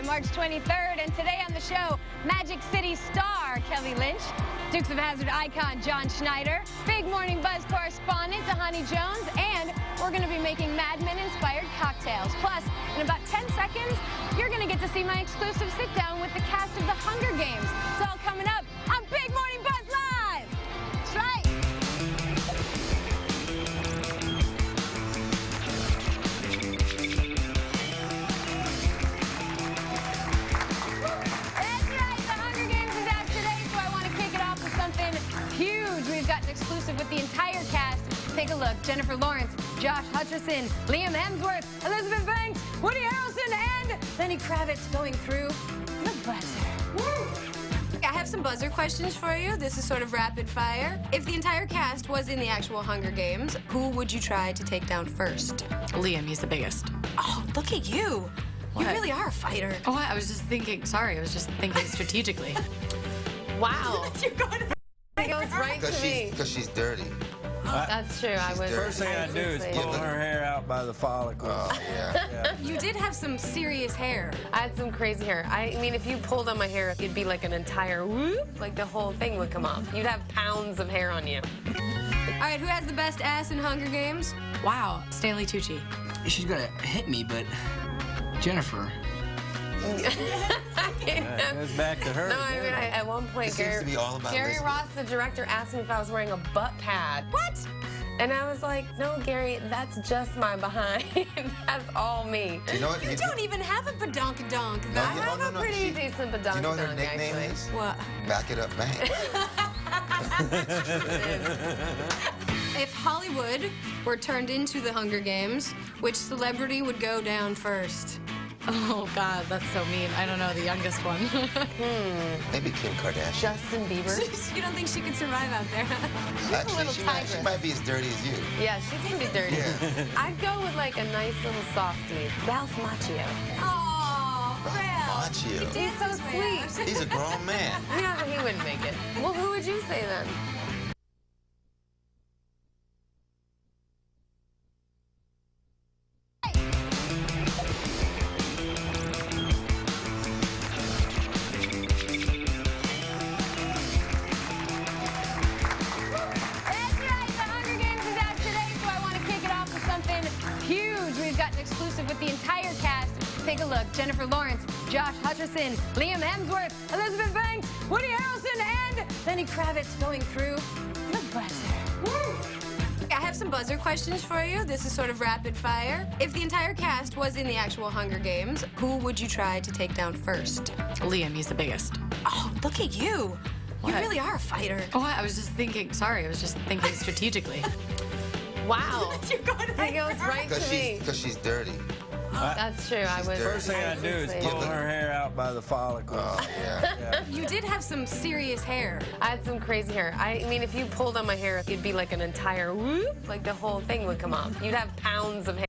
March 23rd, and today on the show, Magic City star Kelly Lynch, Dukes of Hazzard icon John Schneider, Big Morning Buzz correspondent Tahani Jones, and we're going to be making Mad Men-inspired cocktails. Plus, in about 10 seconds, you're going to get to see my exclusive sit-down with the cast of The Hunger Games. It's all coming up on Big Morning Buzz Live! That's right! We've got an exclusive with the entire cast. Take a look. Jennifer Lawrence, Josh Hutcherson, Liam Hemsworth, Elizabeth Banks, Woody Harrelson, and Lenny Kravitz going through the buzzer. Woo! I have some buzzer questions for you. This is sort of rapid fire. If the entire cast was in the actual Hunger Games, who would you try to take down first? Liam, he's the biggest. Oh, look at you. What? You really are a fighter. Oh, I was just thinking, sorry, I was just thinking strategically. Wow. You're going to... It goes right to me. Because she's dirty. That's true. I was. First thing I do is pull her hair out by the follicles. Oh, yeah. You did have some serious hair. I had some crazy hair. I mean, if you pulled on my hair, it'd be like an entire whoop, like the whole thing would come off. You'd have pounds of hair on you. All right, who has the best ass in Hunger Games? Wow, Stanley Tucci. She's gonna hit me, but Jennifer. It goes back to her. No, I mean, at one point, It seems to be all about Gary Elizabeth. Ross, the director, asked me if I was wearing a butt pad. What? And I was like, no, Gary, that's just my behind. That's all me. Do you know what? You don't even have a badonkadonk. No, I you- have a pretty decent badonkadonk, Do you know what her nickname actually. is? What? Back it up, bang. If Hollywood were turned into the Hunger Games, which celebrity would go down first? Oh, God, that's so mean. I don't know, the youngest one. Maybe Kim Kardashian. Justin Bieber. You don't think she could survive out there? Actually, little she tigress. might be as dirty as you. Yeah, she's gonna be dirty. Yeah. I'd go with like a nice little softie. Ralph Macchio. Oh, Ralph. Machio. He's so sweet. He's a grown man. Yeah, but he wouldn't make it. Well, who would you say then? We've got an exclusive with the entire cast. Take a look. Jennifer Lawrence, Josh Hutcherson, Liam Hemsworth, Elizabeth Banks, Woody Harrelson, and Lenny Kravitz going through the buzzer. Woo! I have some buzzer questions for you. This is sort of rapid fire. If the entire cast was in the actual Hunger Games, who would you try to take down first? Liam, he's the biggest. Oh, look at you. What? You really are a fighter. Oh, I was just thinking, sorry, I was just thinking strategically. Wow. You're going to It goes right to me. Because she's dirty. That's true. I was. First thing I do is pull her hair out by the follicles. Oh, yeah. You did have some serious hair. I had some crazy hair. I mean, if you pulled on my hair, it'd be like an entire whoop, like the whole thing would come off. You'd have pounds of hair.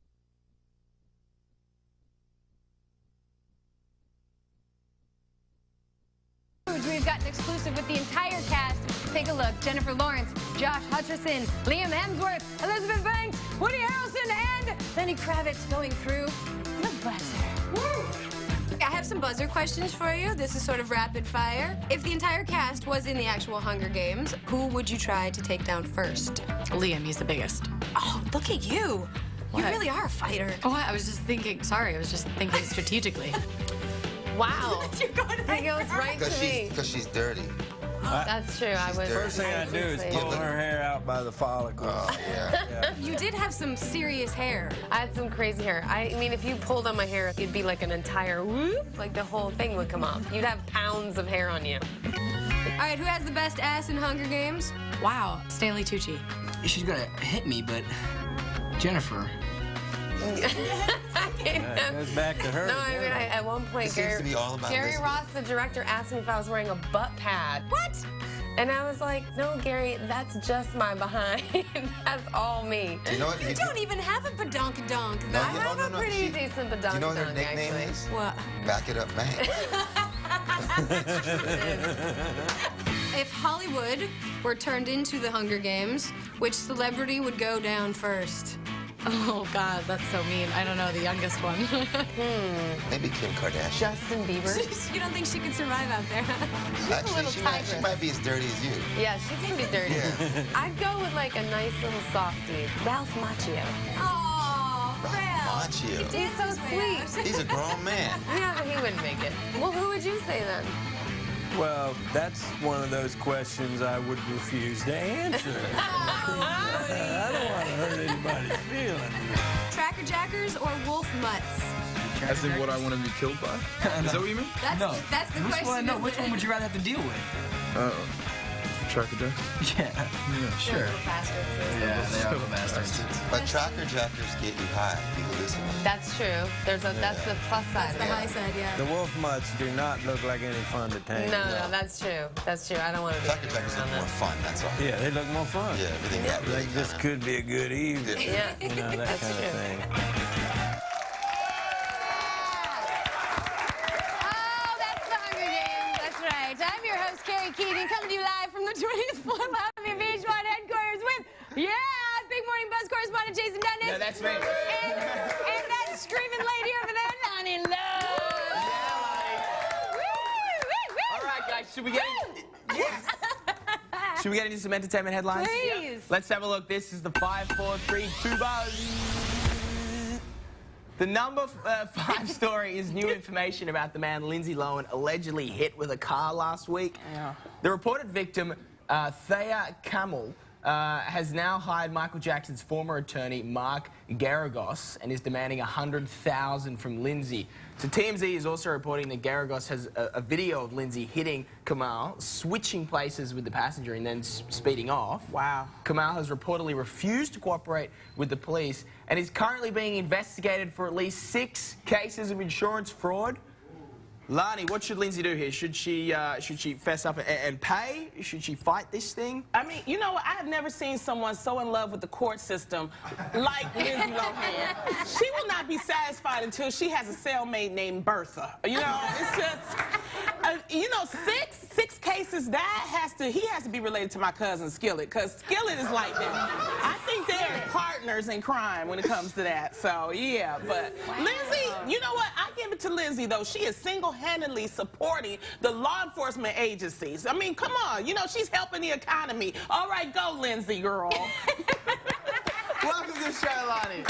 We've got an exclusive with the entire cast. Take a look. Jennifer Lawrence, Josh Hutcherson, Liam Hemsworth, Elizabeth Banks, Woody Harrelson, and Lenny Kravitz going through the buzzer. Woo! I have some buzzer questions for you. This is sort of rapid fire. If the entire cast was in the actual Hunger Games, who would you try to take down first? Liam, he's the biggest. Oh, look at you. What? You really are a fighter. Oh, I was just thinking, sorry, I was just thinking strategically. Wow. You're going to It goes right to me. Because she's dirty. That's true. I was. First thing I do is pull her hair out by the follicles. Oh, yeah. You did have some serious hair. I had some crazy hair. I mean, if you pulled on my hair, it'd be like an entire whoop, like the whole thing would come off. You'd have pounds of hair on you. All right, who has the best ass in Hunger Games? Wow, Stanley Tucci. She's gonna hit me, but Jennifer. It goes back to her. No, I mean, at one point, It seems to be all about Gary Elizabeth. Ross, the director, asked me if I was wearing a butt pad. What? And I was like, no, Gary, that's just my behind. That's all me. Do you know what? You don't even have a badonkadonk. No, I you- have no, a no, pretty she- decent Do you know what her badonkadonk, nickname actually. is? What? Back it up, bang. If Hollywood were turned into the Hunger Games, which celebrity would go down first? Oh, God, that's so mean. I don't know, the youngest one. Maybe Kim Kardashian. Justin Bieber. You don't think she could survive out there? Actually, she might be as dirty as you. Yeah, she's gonna be dirty. Yeah. I'd go with like a nice little softie. Ralph Macchio. Oh, Machio. He's so sweet. He's a grown man. Yeah, but he wouldn't make it. Well, who would you say then? Well, that's one of those questions I would refuse to answer. I don't want to hurt anybody's feelings. Tracker Jackers or Wolf Mutts? As in what I want to be killed by? Is that what you mean? That's the question. Which one would you rather have to deal with? Tracker Jack? Yeah, sure. Yeah, they are little bastards. But tracker jackers get you high. People listen. That's true. That's the plus side. The high side, yeah. The wolf mutts do not look like any fun to tame. No, that's true. That's true. I don't want to be Tracker jackers look more fun, that's all. Yeah, they look more fun. Yeah, everything got really Like this could be a good evening. Yeah. You know, that That's kind true. of thing. Oh, that's the Hunger Games. That's right. I'm your host, Carrie Keagan, coming to you live from the 20th floor lobby of VH1 headquarters with, Big Morning Buzz correspondent Jason Dundas. No, that's me. And that screaming lady over there, Lonnie Love. All right, guys, should we get Should we get into some entertainment headlines? Please. Let's have a look. This is the 5, 4, 3, 2 Buzz. The number 5 story is new information about the man Lindsay Lohan allegedly hit with a car last week. Yeah. The reported victim, Thea Camel, has now hired Michael Jackson's former attorney, Mark Garagos, and is demanding $100,000 from Lindsay. So TMZ is also reporting that Garagos has a video of Lindsay hitting Kamal, switching places with the passenger and then speeding off. Wow. Kamal has reportedly refused to cooperate with the police and is currently being investigated for at least 6 cases of insurance fraud. Lani, what should Lindsay do here? Should she fess up and pay? Should she fight this thing? I mean, you know what? I have never seen someone so in love with the court system like Lindsay Lohan. She will not be satisfied until she has a cellmate named Bertha. You know, it's just, you know, six cases. He has to be related to my cousin Skillet, because Skillet is like that. I think they're partners in crime when it comes to that. So yeah, but Lindsay, you know what? I give it to Lindsay though. She is single-handedly supporting the law enforcement agencies. I mean, come on, you know, she's helping the economy. All right, go, Lindsay, girl. Welcome to the show, Lani.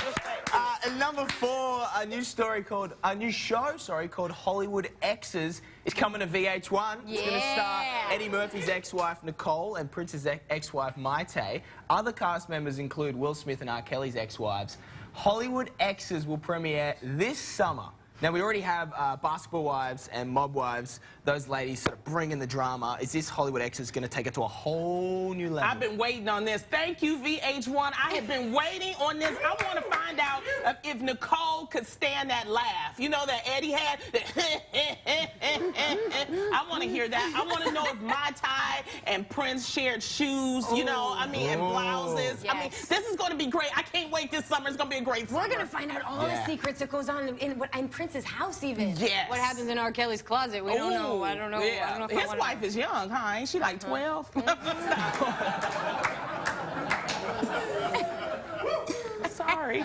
And number 4, a new show called Hollywood Exes is coming to VH1. It's going to star Eddie Murphy's ex-wife Nicole and Prince's ex-wife Maite. Other cast members include Will Smith and R. Kelly's ex-wives. Hollywood Exes will premiere this summer. Now, we already have Basketball Wives and Mob Wives, those ladies sort of bringing the drama. Is this Hollywood Exes going to take it to a whole new level? I've been waiting on this. Thank you, VH1. I have been waiting on this. I want to find out if Nicole could stand that laugh. You know that Eddie had? I want to hear that. I want to know if Mai Tai and Prince shared shoes, you know, I mean, and blouses. Yes. I mean, this is going to be great. I can't wait this summer. It's going to be a great summer. We're going to find out all the secrets that goes on in Prince's house, even. Yes. What happens in R. Kelly's closet, we don't know. I don't know. Yeah. I don't know if His wife is young, huh? Ain't she like 12? Sorry.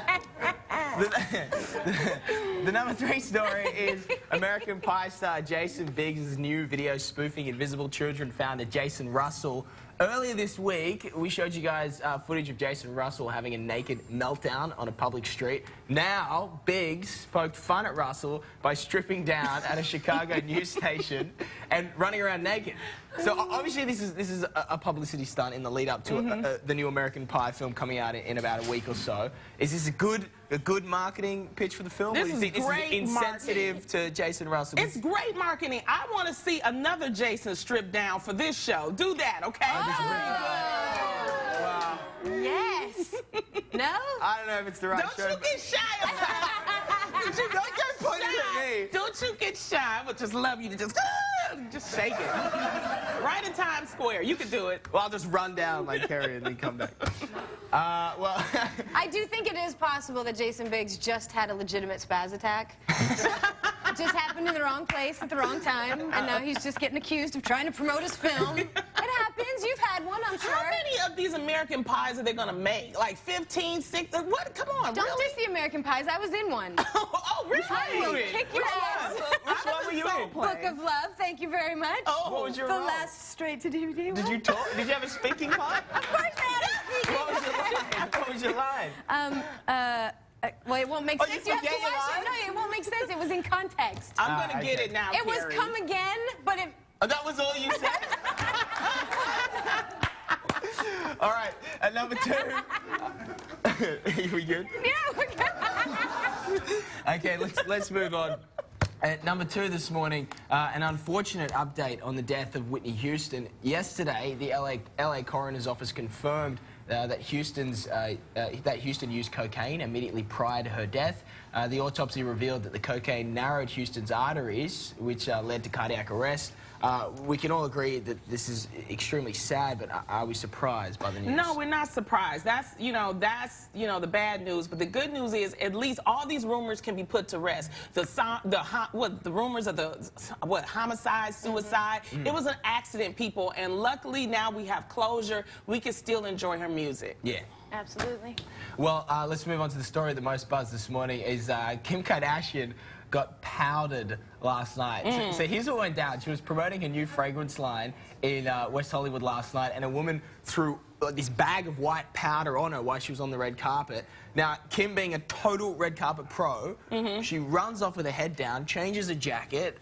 The number 3 story is American Pie star Jason Biggs' new video spoofing Invisible Children founder Jason Russell. Earlier this week, we showed you guys footage of Jason Russell having a naked meltdown on a public street. Now, Biggs poked fun at Russell by stripping down at a Chicago news station and running around naked. So obviously, this is a publicity stunt in the lead up to the new American Pie film coming out in about a week or so. Is this a good marketing pitch for the film? This or do you is think this great is insensitive to Jason Russell? It's great marketing. I want to see another Jason stripped down for this show. Do that, okay? Wow. Yes. No? I don't know if it's the right Don't show. you get shy. Don't go pointing at me. Don't you get shy. I would just love you to just shake it. Right in Times Square. You can do it. Well, I'll just run down like Carrie and then come back. Well, I do think it is possible that Jason Biggs just had a legitimate spaz attack. Just happened in the wrong place at the wrong time, and now he's just getting accused of trying to promote his film. It happens. You've had had one, I'm sure. How many of these American pies are they gonna make? Like 15, 6? What? Come on, Don't really? diss the American Pies. I was in one. Oh, really? Which one were you in? Kick your ass. Which one were you in? Book of Love. Tthank you very much. Oh, What was your the role? last straight to DVD. Did you talk? Did you have a speaking part? Of course I had a speaking. What was your line? What was your line? Well, it won't make Oh, sense. you You have to forget your watch it. line? No, it won't make sense. It was in context. I'm gonna get okay. it now, It was Carrie. come again, but it. Oh, that was all you said? All right, at number 2. Are we good? Yeah, we're good. Okay, let's move on. At number 2 this morning, an unfortunate update on the death of Whitney Houston. Yesterday, the LA Coroner's Office confirmed that Houston used cocaine immediately prior to her death. The autopsy revealed that the cocaine narrowed Houston's arteries, which led to cardiac arrest. We can all agree that this is extremely sad, but are we surprised by the news? No, we're not surprised. That's the bad news. But the good news is at least all these rumors can be put to rest. The rumors of the homicide, suicide. It was an accident, people, and luckily now we have closure. We can still enjoy her music. Yeah. Absolutely. Well, let's move on to the story that most buzzed this morning. Is Kim Kardashian got powdered last night. So here's what went down. She was promoting a new fragrance line in West Hollywood last night, and a woman threw this bag of white powder on her while she was on the red carpet. Now, Kim, being a total red carpet pro, she runs off with her head down, changes her jacket,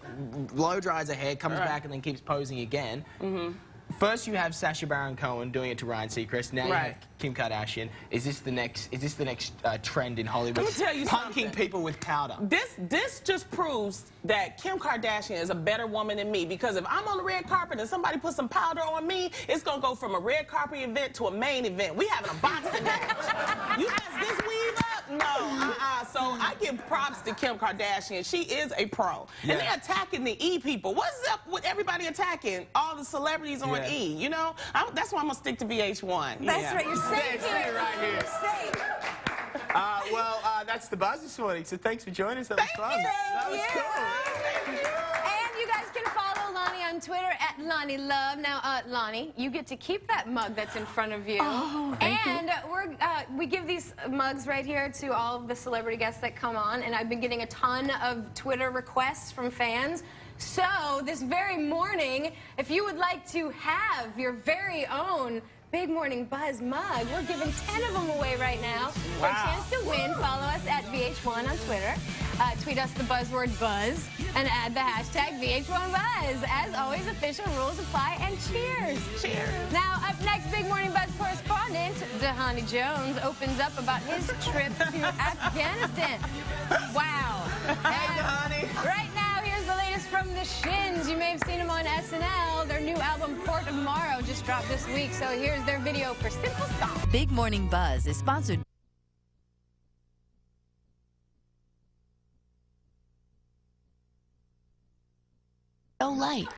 blow dries her hair, comes back, and then keeps posing again. First, you have Sacha Baron Cohen doing it to Ryan Seacrest. Now you have Kim Kardashian. Is this the next trend in Hollywood? Let me tell you punking something. people with powder. This just proves that Kim Kardashian is a better woman than me, because if I'm on the red carpet and somebody puts some powder on me, it's gonna go from a red carpet event to a main event. We having a boxing match. You mess this weave up? No. So I give props to Kim Kardashian. She is a pro. Yeah. And they're attacking the E people. What's up with everybody attacking all the celebrities on E? You know, that's why I'm gonna stick to VH1. That's right. You're safe Stay here. right here. You're safe. That's the buzz this morning. So thanks for joining us. That was fun. That was cool. And you guys can follow Lonnie on Twitter at Lonnie Love. Now, Lonnie, you get to keep that mug that's in front of you. Oh, thank you. We give these mugs right here to all of the celebrity guests that come on, and I've been getting a ton of Twitter requests from fans. So this very morning, if you would like to have your very own Big Morning Buzz mug, we're giving 10 of them away right now. For a chance to win, follow us at VH1 on Twitter. Tweet us the buzzword buzz and add the hashtag VH1Buzz. As always, official rules apply, and cheers. Cheers. Now, up next, Big Morning Buzz correspondent Dhani Jones opens up about his trip to Afghanistan. Wow. Hey, Dhani. Right now, here's the latest from the Shins. You may have seen them on SNL. Their new album, Port of Tomorrow, just dropped this week. So here's their video for Simple Song. Big Morning Buzz is sponsored. So light.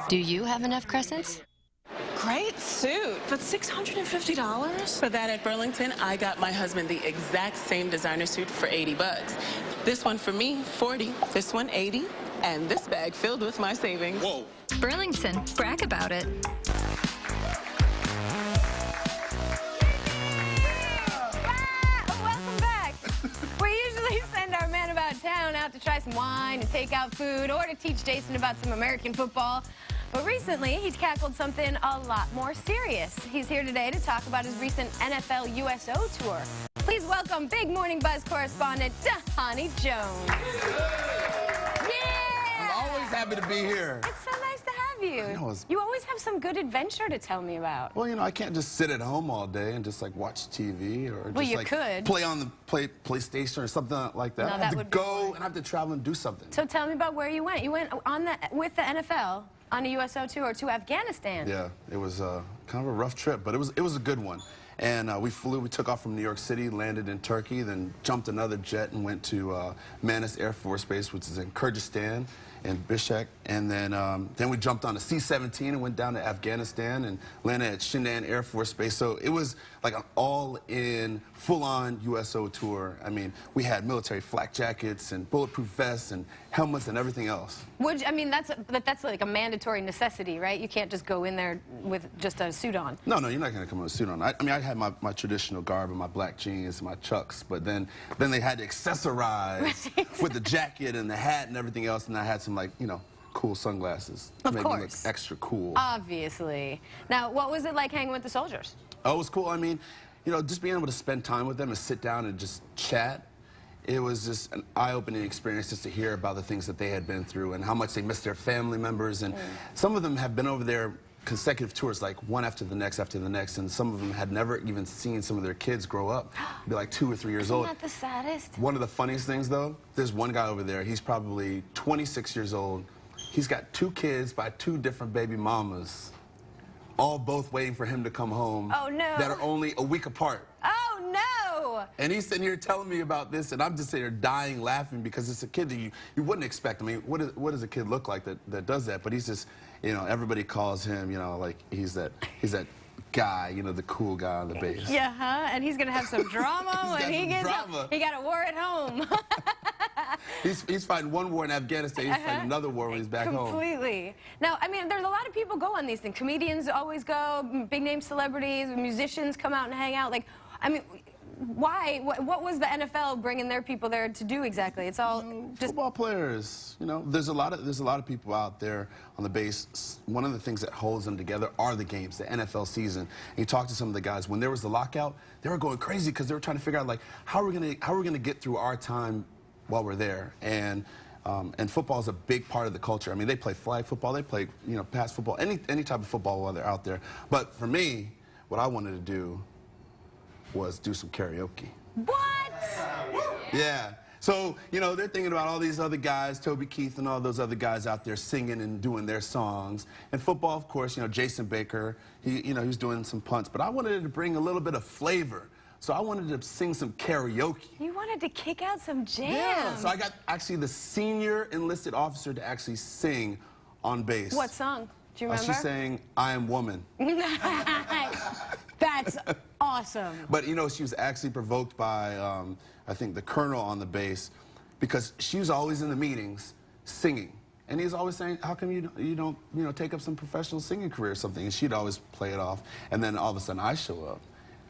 Do you have enough crescents? Great suit, but $650? For that at Burlington, I got my husband the exact same designer suit for $80. This one for me, $40. This one, $80. And this bag filled with my savings. Whoa. Burlington, brag about it. Welcome back. We usually send our man about town out to try some wine and take out food, or to teach Jason about some American football. But recently, he's tackled something a lot more serious. He's here today to talk about his recent NFL USO tour. Please welcome Big Morning Buzz correspondent Dhani Jones. Yeah! I'm always happy to be here. It's so nice to have you. I know, it's- You always have some good adventure to tell me about. Well, you know, I can't just sit at home all day and just like watch TV or just Well, you like could. play on the PlayStation or something like that. No, I that have to would be go boring. and I have to travel and do something. So tell me about where you went. You went on with the NFL on a USO tour to Afghanistan. Yeah, it was kind of a rough trip, but it was a good one. And we took off from New York City, landed in Turkey, then jumped another jet and went to Manas Air Force Base, which is in Kyrgyzstan. in Bishkek, and then we jumped on a C-17 and went down to Afghanistan and landed at Shindan Air Force Base. So it was like an all-in, full-on USO tour. I mean, we had military flak jackets and bulletproof vests and helmets and everything else. I mean, that's like a mandatory necessity, right? You can't just go in there with just a suit on. No, you're not going to come with a suit on. I mean, I had my traditional garb and my black jeans and my chucks, but then they had to accessorize with the jacket and the hat and everything else, and I had some, like, you know, cool sunglasses to make me look extra cool. Obviously. Now, what was it like hanging with the soldiers? Oh, it was cool. I mean, you know, just being able to spend time with them and sit down and just chat, it was just an eye-opening experience just to hear about the things that they had been through and how much they missed their family members. And some of them have been over there consecutive tours, like one after the next, and some of them had never even seen some of their kids grow up, be like 2 or 3 years old. Isn't that the saddest? One of the funniest things, though, there's one guy over there, he's probably 26 years old. He's got 2 kids by 2 different baby mamas, all both waiting for him to come home. Oh, no. That are only a week apart. Oh, no! And he's sitting here telling me about this, and I'm just sitting here dying laughing because it's a kid that you wouldn't expect. I mean, what does a kid look like that does that? But he's just, you know, everybody calls him, you know, like he's that guy, you know, the cool guy on the base. Yeah, huh? And he's gonna have some drama when he gets home. He got a war at home. He's fighting one war in Afghanistan. He's fighting another war when he's back home. Completely. Now, I mean, there's a lot of people go on these things. Comedians always go. Big name celebrities, musicians come out and hang out. Like, I mean, why? What was the NFL bringing their people there to do exactly? It's all just football players. You know, there's a lot of people out there on the base. One of the things that holds them together are the games, the NFL season. And you talk to some of the guys when there was the lockout, they were going crazy because they were trying to figure out, like, how are we gonna get through our time while we're there. And football is a big part of the culture. I mean, they play flag football, they play, you know, pass football, any type of football while they're out there. But for me, what I wanted to do was do some karaoke. What? Yeah. So, you know, they're thinking about all these other guys, Toby Keith and all those other guys out there singing and doing their songs. And football, of course, you know, Jason Baker, he was doing some punts. But I wanted to bring a little bit of flavor. So I wanted to sing some karaoke. You wanted to kick out some jams. Yeah. So I got actually the senior enlisted officer to actually sing on bass. What song? Do you remember? She sang I Am Woman. That's awesome. But, you know, she was actually provoked by, I think, the colonel on the base, because she was always in the meetings singing. And he's always saying, how come you don't, you know, take up some professional singing career or something? And she'd always play it off. And then all of a sudden I show up,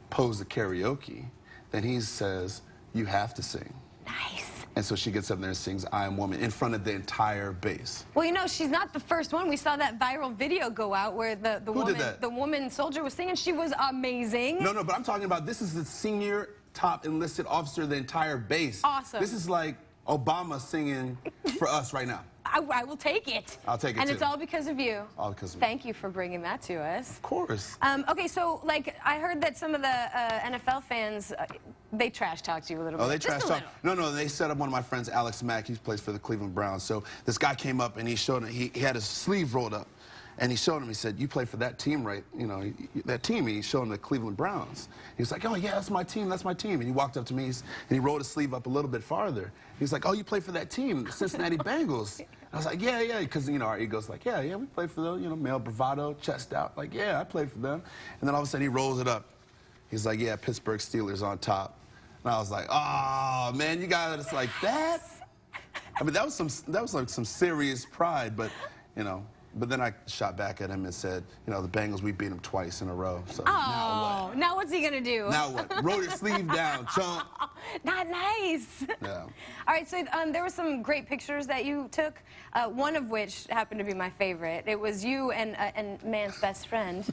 pose the karaoke. Then he says, you have to sing. Nice. And so she gets up there and sings I Am Woman in front of the entire base. Well, you know, she's not the first one. We saw that viral video go out where the woman soldier was singing. She was amazing. No, but I'm talking about, this is the senior top enlisted officer of the entire base. Awesome. This is like Obama singing for us right now. I will take it. I'll take it, and too. it's all because of you. All because of me. Thank you for bringing that to us. Of course. Okay, so, like, I heard that some of the NFL fans, they trash talked you a little bit. Oh, they trash talk? No. No, they set up one of my friends, Alex Mack. He plays for the Cleveland Browns. So this guy came up and he showed him, he had his sleeve rolled up. And he showed him, he said, you play for that team, right? You know, that team. And he showed him the Cleveland Browns. He was like, oh, yeah, that's my team, that's my team. And he walked up to me and he rolled his sleeve up a little bit farther. He's like, oh, you play for that team, the Cincinnati Bengals. I was like, yeah, because, you know, our ego's like, yeah, we play for them, you know, male bravado, chest out. Like, yeah, I played for them. And then all of a sudden he rolls it up. He's like, yeah, Pittsburgh Steelers on top. And I was like, oh, man, you got us like that? I mean, that was like some serious pride, but, you know. But then I shot back at him and said, you know, the Bengals, we beat them twice in a row. So now what? Now what's he going to do? Now what? Roll your sleeve down, chump. Not nice. Yeah. All right, so there were some great pictures that you took, one of which happened to be my favorite. It was you and man's best friend.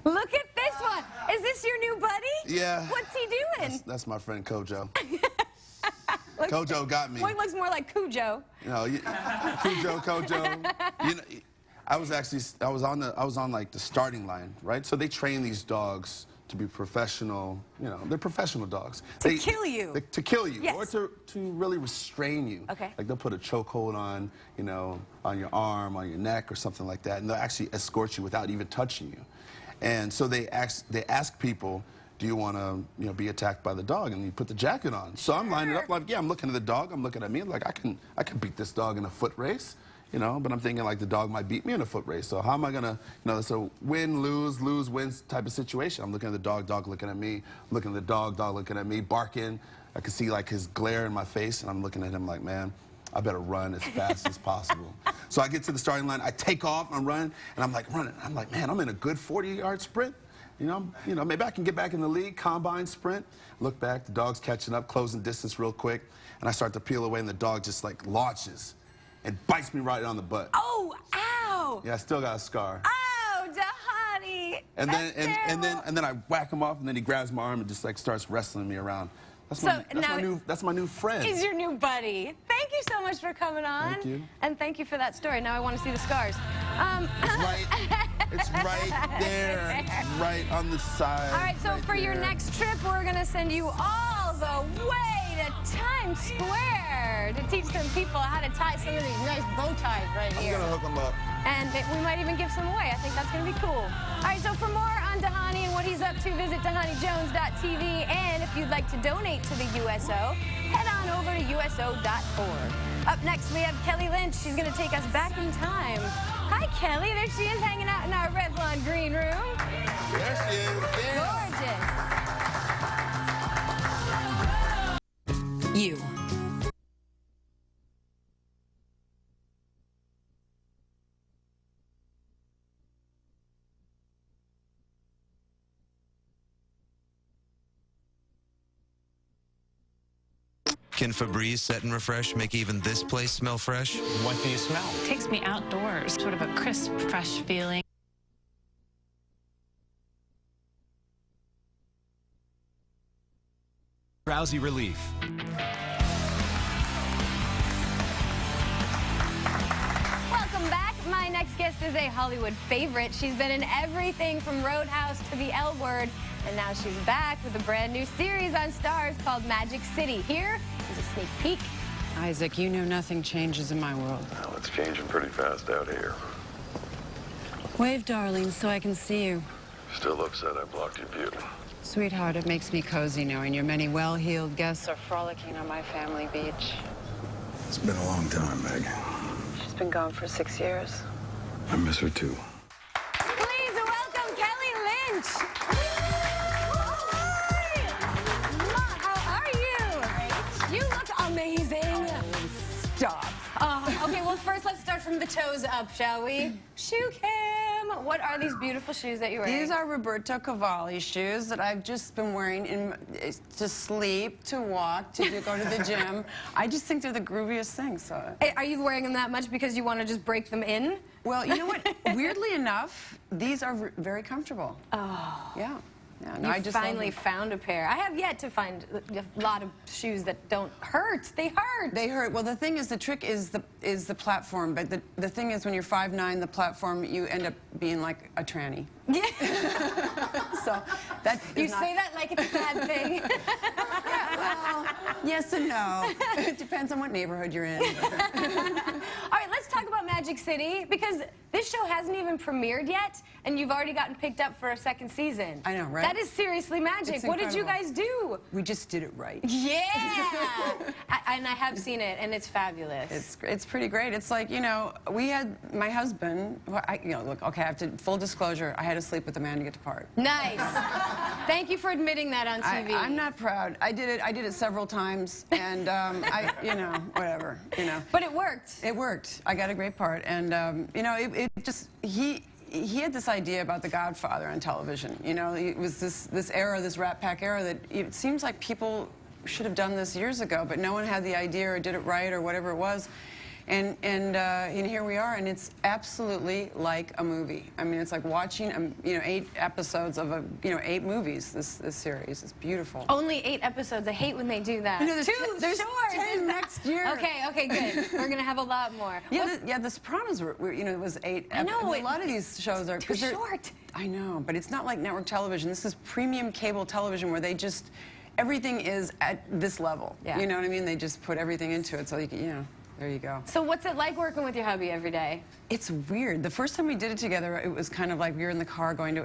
Look at this one. Is this your new buddy? Yeah. What's he doing? That's my friend Kojo. Kojo got me. Boy looks more like Cujo. You know, Kojo. You know, I was on like the starting line, right? So they train these dogs to be professional, you know, they're professional dogs. To kill you. To kill you, yes. or to really restrain you. Okay. Like they'll put a chokehold on, you know, on your arm, on your neck or something like that, and they'll actually escort you without even touching you. And so they ask people, do you want to, you know, be attacked by the dog? And you put the jacket on. So I'm lining up like, yeah, I'm looking at the dog, I'm looking at me, like I can beat this dog in a foot race. you know, but I'm thinking like the dog might beat me in a foot race. So how am I gonna, you know, so win, lose, lose, win type of situation. I'm looking at the dog, dog looking at me, looking at the dog, dog looking at me, barking. I can see like his glare in my face, and I'm looking at him like, man, I better run as fast as possible. So I get to the starting line, I take off, I'm running, and I'm like running. I'm like, man, I'm in a good 40-yard sprint. You know, maybe I can get back in the league, combine sprint. Look back, the dog's catching up, closing distance real quick, and I start to peel away, and the dog just like launches and bites me right on the butt. Oh, ow! Yeah, I still got a scar. Oh, Dahani! And then I whack him off, and then he grabs my arm and just like starts wrestling me around. That's my new friend. He's your new buddy. Thank you so much for coming on. Thank you. And thank you for that story. Now I want to see the scars. It's right there. It's right on the side. All right, so for your next trip, we're going to send you all the way to Times Square to teach some people how to tie some of these nice bow ties right here. I'm going to hook them up. And we might even give some away. I think that's going to be cool. All right, so for more on Dahani and what he's up to, visit DahaniJones.tv. And if you'd like to donate to the USO, head on over to USO.org. Up next, we have Kelly Lynch. She's going to take us back in time. Hi, Kelly. There she is, hanging out in our Revlon green room. There she is. Gorgeous. You. Can Febreze Set and Refresh make even this place smell fresh? What do you smell? It takes me outdoors, sort of a crisp, fresh feeling. Drowsy relief. Welcome back. My next guest is a Hollywood favorite. She's been in everything from Roadhouse to The L Word, and now she's back with a brand new series on Starz called Magic City. Here is a sneak peek. Isaac, you know nothing changes in my world. Well, it's changing pretty fast out here. Wave, darling, so I can see you. Still upset I blocked your view. Sweetheart, it makes me cozy knowing your many well-heeled guests are frolicking on my family beach. It's been a long time, Meg. She's been gone for 6 years. I miss her too. Please welcome Kelly Lynch. Hi. How are you? You look amazing. Stop. Okay, well, first let's start from the toes up, shall we? Shoe cam. What are these beautiful shoes that you're wearing? These are Roberto Cavalli shoes that I've just been wearing to sleep, to walk, to go to the gym. I just think they're the grooviest thing. So. Are you wearing them that much because you want to just break them in? Well, you know what? Weirdly enough, these are very comfortable. Oh. Yeah. Yeah, no, You I just finally found a pair. I have yet to find a lot of shoes that don't hurt. They hurt. They hurt. Well, the thing is, the trick is the platform. But the thing is, when you're 5'9", the platform, you end up being like a tranny. Yeah. So that you say that like it's a bad thing. Yeah, well, yes and no. It depends on what neighborhood you're in. All right, let's talk about Magic City, because this show hasn't even premiered yet, and you've already gotten picked up for a second season. I know, right? That is seriously magic. It's What did you incredible. guys do? We just did it right. Yeah. And I have seen it, and it's fabulous. It's pretty great. It's like, you know, we had my husband. Look, okay, I have to full disclosure. I had to sleep with the man to get to part. Nice. Thank you for admitting that on TV. I'm not proud. I did it several times, and you know, whatever, you know. But it worked. It worked. I got a great part, and you know, it just he had this idea about The Godfather on television. You know, it was this era, this Rat Pack era, that it seems like people should have done this years ago, but no one had the idea or did it right or whatever it was. And here we are, and it's absolutely like a movie. I mean, it's like watching, you know, 8 episodes of 8 movies. This series is beautiful. Only 8 episodes. I hate when they do that. You know, there's short. 10 next year. Okay, good. We're gonna have a lot more. Yeah, The Sopranos were, you know, it was 8. I know. A lot of these shows are too short. I know, but it's not like network television. This is premium cable television where they just everything is at this level. Yeah. You know what I mean? They just put everything into it, so you know. There you go. So what's it like working with your hubby every day? It's weird. The first time we did it together, it was kind of like we were in the car going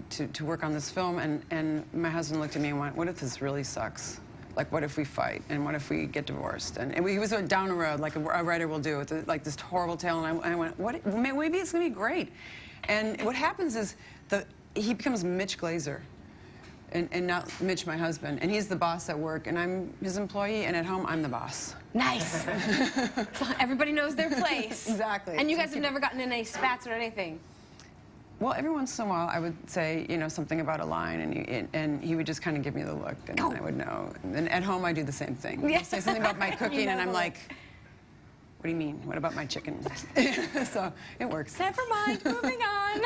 to work on this film, and my husband looked at me and went, "What if this really sucks?" Like, what if we fight? And what if we get divorced? And he was down the road, like a writer will do, with like this horrible tale. And I went, what? Maybe it's going to be great. And what happens is he becomes Mitch Glazer. And not Mitch, my husband. And he's the boss at work, and I'm his employee, and at home, I'm the boss. Nice. So everybody knows their place. Exactly. And you guys have never gotten in any spats or anything? Well, every once in a while, I would say, you know, something about a line, and he would just kind of give me the look, and I would know. And at home, I do the same thing. Yeah. He'll say something about my cooking, You know and I'm the like, what do you mean? What about my chicken? So it works. Never mind, moving on.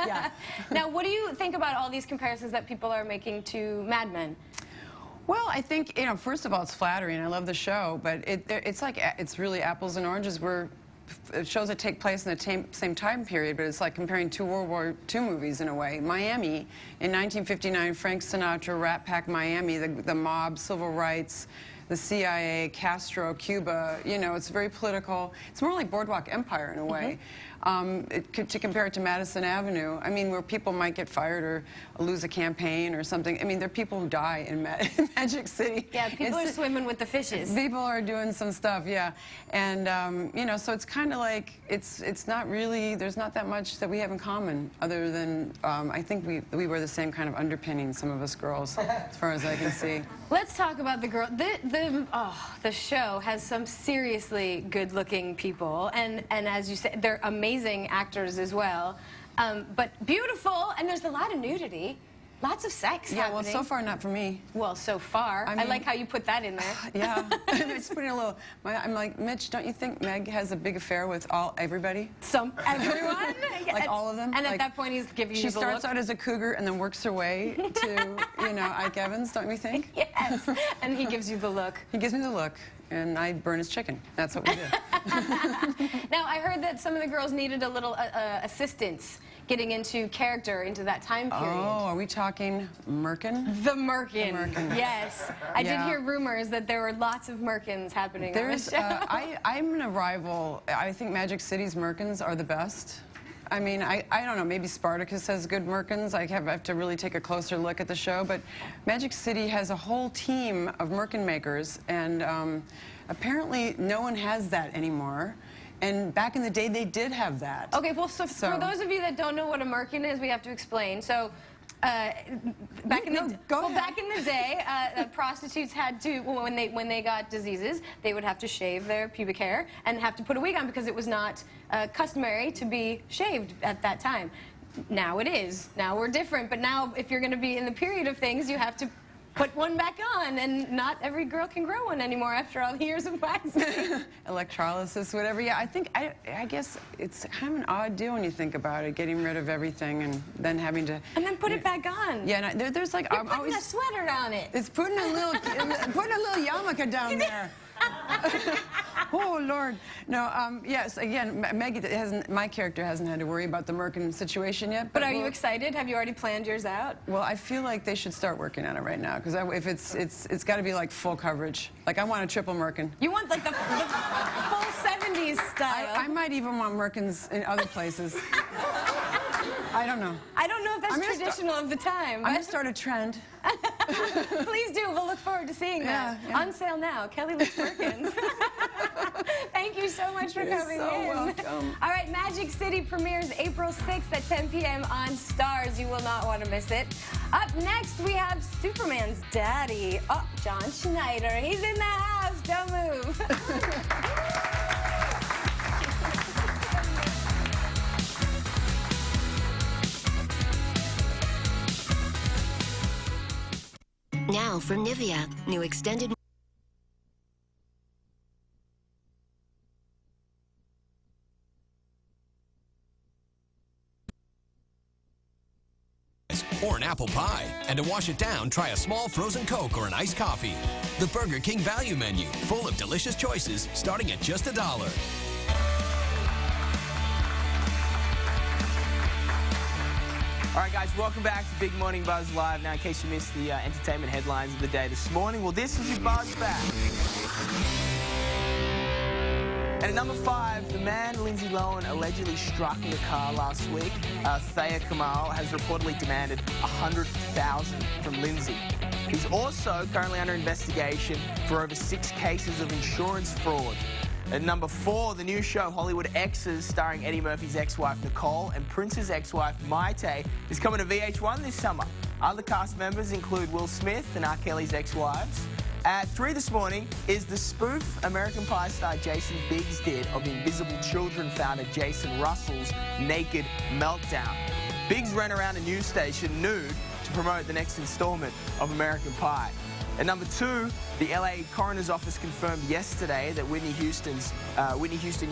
Yeah. Now, what do you think about all these comparisons that people are making to Mad Men? Well, I think, you know, first of all, it's flattering. I love the show, but it's like, it's really apples and oranges. Shows that take place in the same time period, but it's like comparing two World War II movies in a way. Miami, in 1959, Frank Sinatra, Rat Pack Miami, the mob, civil rights, the CIA, Castro, Cuba, you know, it's very political. It's more like Boardwalk Empire in a way. To compare it to Madison Avenue, I mean, where people might get fired or lose a campaign or something. I mean, there are people who die in Magic City. Yeah, people are swimming with the fishes. People are doing some stuff, yeah. And, you know, so it's kind of like, it's not really, there's not that much that we have in common other than, I think we wear the same kind of underpinnings, some of us girls, as far as I can see. Let's talk about the girl. The show has some seriously good-looking people, and as you said, they're amazing actors as well, but beautiful, and there's a lot of nudity. Lots of sex happening. Well, so far, not for me. Well, so far. I like how you put that in there. Yeah. Just putting a little... I'm like, Mitch, don't you think Meg has a big affair with everybody? Everyone? Like all of them? And like, at that point, he's giving you the look. She starts out as a cougar and then works her way to, you know, Ike Evans, don't you think? Yes. And he gives you the look. He gives me the look, and I burn his chicken. That's what we do. Now, I heard that some of the girls needed a little assistance getting into character, into that time period. Oh, are we talking Merkin? The Merkin. Yes. I did hear rumors that there were lots of Merkins happening on the show. I'm an rival. I think Magic City's Merkins are the best. I mean, I don't know, maybe Spartacus has good Merkins. I have to really take a closer look at the show, but Magic City has a whole team of Merkin makers, and apparently no one has that anymore. And back in the day, they did have that. Okay, well, so for those of you that don't know what a Merkin is, we have to explain. So, back in the day, prostitutes had to, when they got diseases, they would have to shave their pubic hair and have to put a wig on because it was not customary to be shaved at that time. Now it is. Now we're different. But now, if you're going to be in the period of things, you have to put one back on, and not every girl can grow one anymore after all the years of waxing. Electrolysis, whatever. Yeah, I guess it's kind of an odd deal when you think about it, getting rid of everything and then having to... And then put it back on. Yeah, no, there's like... You're putting a sweater on it. It's putting a little yarmulke down there. Oh, Lord. No, yes, again, my character hasn't had to worry about the Merkin situation yet. But are you excited? Have you already planned yours out? Well, I feel like they should start working on it right now, because if it's got to be like full coverage. Like, I want a triple Merkin. You want like the full 70s style. I might even want Merkins in other places. I don't know. I don't know if that's traditional of the time. I'm going to start a trend. Please do. We'll look forward to seeing that. Yeah. On sale now. Kelly Lynch Perkins. Thank you so much for coming in. You're so welcome. All right, Magic City premieres April 6th at 10 p.m. on Starz. You will not want to miss it. Up next, we have Superman's daddy. Oh, John Schneider. He's in the house. Don't move. Now from Nivea, new extended... or an apple pie. And to wash it down, try a small frozen Coke or an iced coffee. The Burger King Value Menu, full of delicious choices, starting at just $1. All right, guys, welcome back to Big Morning Buzz Live. Now, in case you missed the entertainment headlines of the day this morning, well, this is your Buzz Back. And at number 5, the man Lindsay Lohan allegedly struck in a car last week, Thea Kamal, has reportedly demanded $100,000 from Lindsay. He's also currently under investigation for over 6 cases of insurance fraud. At number 4, the new show Hollywood Exes, starring Eddie Murphy's ex-wife Nicole and Prince's ex-wife Maite, is coming to VH1 this summer. Other cast members include Will Smith and R. Kelly's ex-wives. At 3 this morning is the spoof American Pie star Jason Biggs did of Invisible Children founder Jason Russell's naked meltdown. Biggs ran around a news station nude to promote the next installment of American Pie. At number 2, the LA Coroner's Office confirmed yesterday that Whitney Houston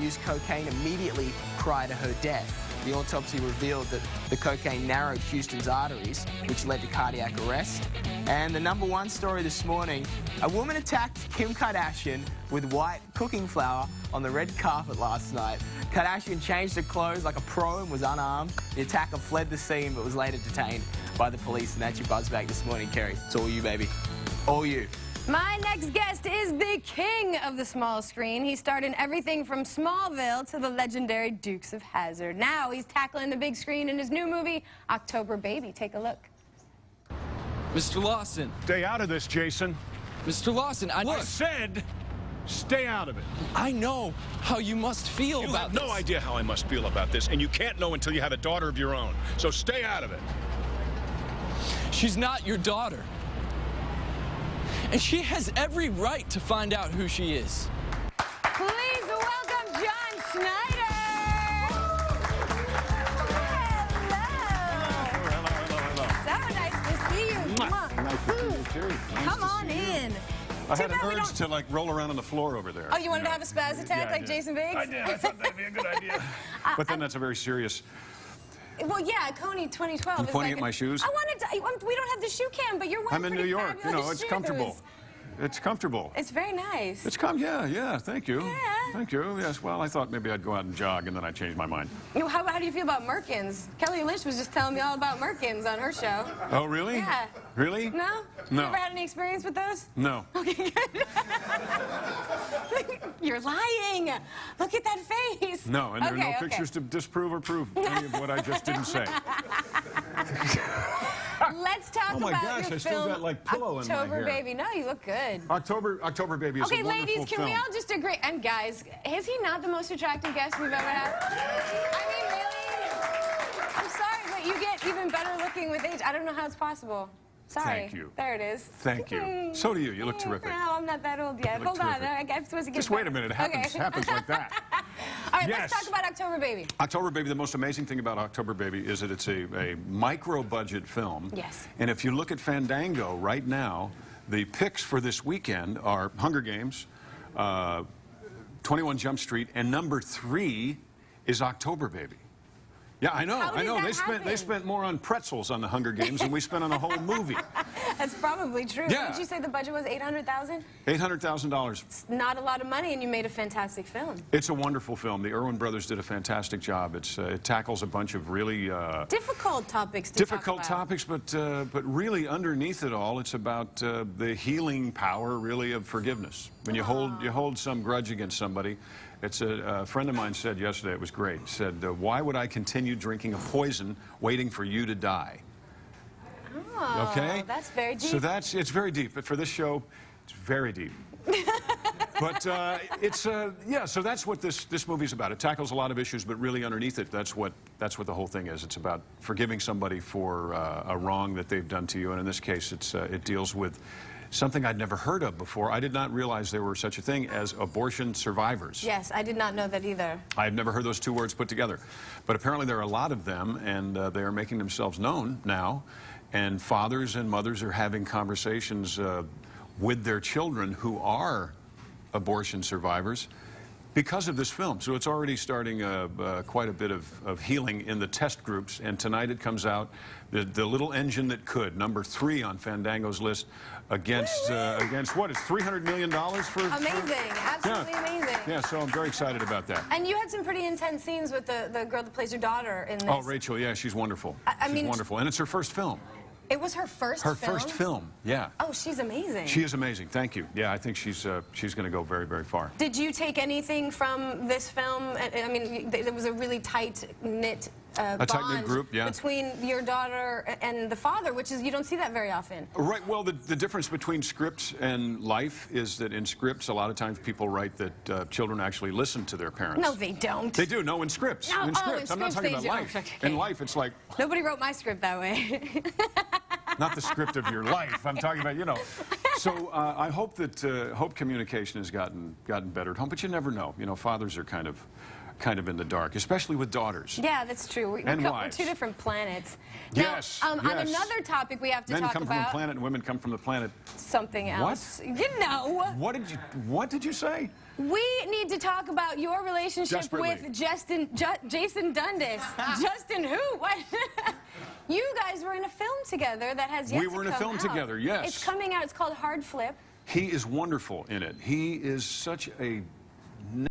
used cocaine immediately prior to her death. The autopsy revealed that the cocaine narrowed Houston's arteries, which led to cardiac arrest. And the number 1 story this morning, a woman attacked Kim Kardashian with white cooking flour on the red carpet last night. Kardashian changed her clothes like a pro and was unarmed. The attacker fled the scene but was later detained by the police. And that's your buzz back this morning, Kerry. It's all you, baby. All you. My next guest is the king of the small screen. He starred in everything from Smallville to the legendary Dukes of Hazzard. Now he's tackling the big screen in his new movie, October Baby. Take a look. Mr. Lawson. Stay out of this, Jason. Mr. Lawson, I said stay out of it. I know how you must feel about this. You have no idea how I must feel about this, and you can't know until you have a daughter of your own. So stay out of it. She's not your daughter. And she has every right to find out who she is. Please welcome John Schneider. Hello. So nice to see you. Nice to see you, too. Come on in. I had an urge to, like, roll around on the floor over there. Oh, you wanted to have a spaz attack Yeah, like Jason Biggs? I did. I thought that'd be a good idea. But then that's a very serious... Well, yeah, Coney 2012 You is pointing like at my shoes? I wanted to. We don't have the shoe cam, but you're wearing I'm in New York. You know, it's comfortable. It's comfortable. It's very nice. It's yeah, thank you. Yeah. Thank you. Yes, well, I thought maybe I'd go out and jog, and then I changed my mind. How do you feel about Merkins? Kelly Lynch was just telling me all about Merkins on her show. Oh, really? Yeah. Really? No? No. You ever had any experience with those? No. Okay, good. You're lying. Look at that face. No, and there are no pictures to disprove or prove any of what I just didn't say. Let's talk oh my about gosh, your I still film, got like pillow in my October hair. Baby. No, you look good. October Baby is a wonderful ladies, can we all just agree? And guys, is he not the most attractive guest we've ever had? I mean, really? I'm sorry, but you get even better looking with age. I don't know how it's possible. Sorry. Thank you. There it is. Thank you. So do you. You look terrific. No, I'm not that old yet. Hold on. I'm supposed to get Just wait a minute. It happens, happens like that. All right, let's talk about October Baby. October Baby, the most amazing thing about October Baby is that it's a micro-budget film. Yes. And if you look at Fandango right now, the picks for this weekend are Hunger Games, 21 Jump Street, and number 3 is October Baby. Yeah, I know. I know. They spent more on pretzels on the Hunger Games than we spent on a whole movie. That's probably true. Yeah. Did you say the budget was $800,000? $800,000. It's not a lot of money, and you made a fantastic film. It's a wonderful film. The Irwin brothers did a fantastic job. It tackles a bunch of really difficult topics. Difficult topics, but really underneath it all, it's about the healing power, really, of forgiveness. When you hold some grudge against somebody. It's a friend of mine said yesterday, it was great, said, why would I continue drinking a poison waiting for you to die? Oh, okay? That's very deep. So it's very deep, but for this show, it's very deep. But yeah, so that's what this movie's about. It tackles a lot of issues, but really underneath it, that's what the whole thing is. It's about forgiving somebody for a wrong that they've done to you, and in this case, it deals with something I'd never heard of before. I did not realize there were such a thing as abortion survivors. Yes, I did not know that either. I had never heard those two words put together. But apparently there are a lot of them, and they are making themselves known now. And fathers and mothers are having conversations with their children who are abortion survivors because of this film. So it's already starting quite a bit of healing in the test groups. And tonight it comes out, the little engine that could, number 3 on Fandango's list, against what? It's $300 million for... Amazing. Absolutely amazing. Yeah, so I'm very excited about that. And you had some pretty intense scenes with the girl that plays your daughter in this. Oh, Rachel, yeah, she's wonderful. She's wonderful. And it's her first film. It was her first film? Her first film, yeah. Oh, she's amazing. She is amazing, thank you. Yeah, I think she's going to go very, very far. Did you take anything from this film? I mean, it was a really tight-knit bond group, yeah. between your daughter and the father, which is, you don't see that very often. Right, well, the difference between scripts and life is that in scripts, a lot of times people write that children actually listen to their parents. No, they don't. They do, no, in scripts. No, in scripts. in I'm not talking about they do. life. Okay. In life, it's like... Nobody wrote my script that way. Not the script of your life. I'm talking about, you know. So I hope that communication has gotten better at home, but you never know. You know, fathers are kind of in the dark, especially with daughters. Yeah, that's true. We're two different planets. Yes, now, on another topic we have to talk about... Men come from a planet and women come from the planet... Something else. What? You know. What did you say? We need to talk about your relationship with Jason Dundas. Justin who? What? You guys were in a film together that has yet to come out. We were in a film together, yes. It's coming out. It's called Hard Flip. He is wonderful in it. He is such a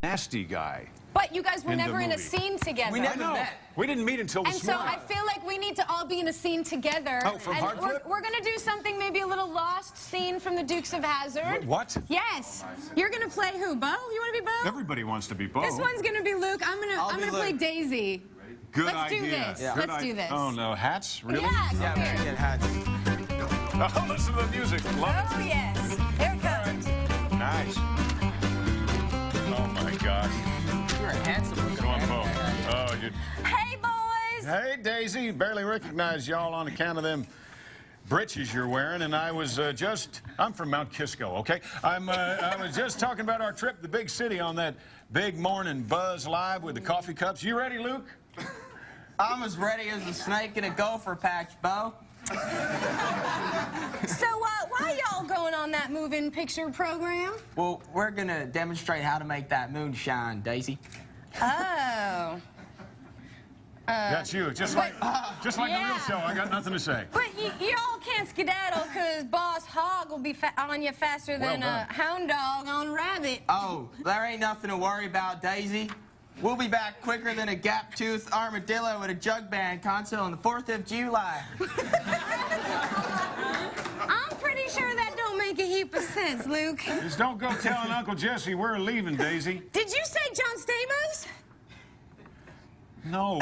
nasty guy. But you guys were never in a scene together. We never met. We didn't meet until this morning. And so I feel like we need to all be in a scene together. Oh, from Hard Flip? We're going to do something, maybe a little lost scene from the Dukes of Hazzard. What? Yes. You're going to play who? Bo? You want to be Bo? Everybody wants to be Bo. This one's going to be Luke. I'm going to play Daisy. Good Let's idea. do this. Yeah. Let's do this. Oh, no. Hats? Really? Yeah, we're going to get hats. Oh, listen to the music. Love it. Oh, yes. Here it comes. Nice. Oh, my gosh. You're a handsome looking Go on, Bo. Oh, you... Hey, boys. Hey, Daisy. Barely recognize y'all on account of them britches you're wearing, and I was I'm from Mount Kisco, okay? I was just talking about our trip to the big city on that big morning buzz live with the coffee cups. You ready, Luke? I'm as ready as a snake in a gopher patch, Bo. So, why y'all going on that move-in picture program? Well, we're going to demonstrate how to make that moon shine, Daisy. Oh. That's you, just like the real show. I got nothing to say. But y'all can't skedaddle because Boss Hog will be on you faster than a hound dog on rabbit. Oh, there ain't nothing to worry about, Daisy. We'll be back quicker than a gap-toothed armadillo at a jug band concert on the 4th of July. I'm pretty sure that don't make a heap of sense, Luke. Just don't go telling Uncle Jesse we're leaving, Daisy. Did you say John Stamos? No.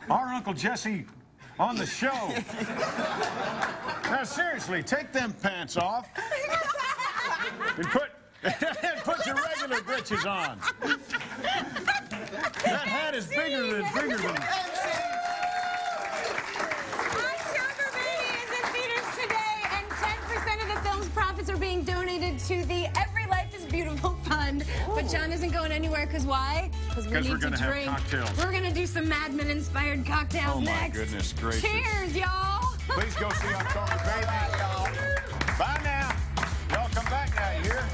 Our Uncle Jesse on the show. Now, seriously, take them pants off and put your regular britches on. That hat is bigger than... October Baby is in theaters today, and 10% of the film's profits are being donated to the Every Life is Beautiful Fund. But John isn't going anywhere, because why? Because we need to drink. Have cocktails. We're going to do some Mad Men-inspired cocktails next. Oh, my goodness gracious. Cheers, y'all. Please go see October Baby, y'all. Bye now. Y'all come back now, you hear?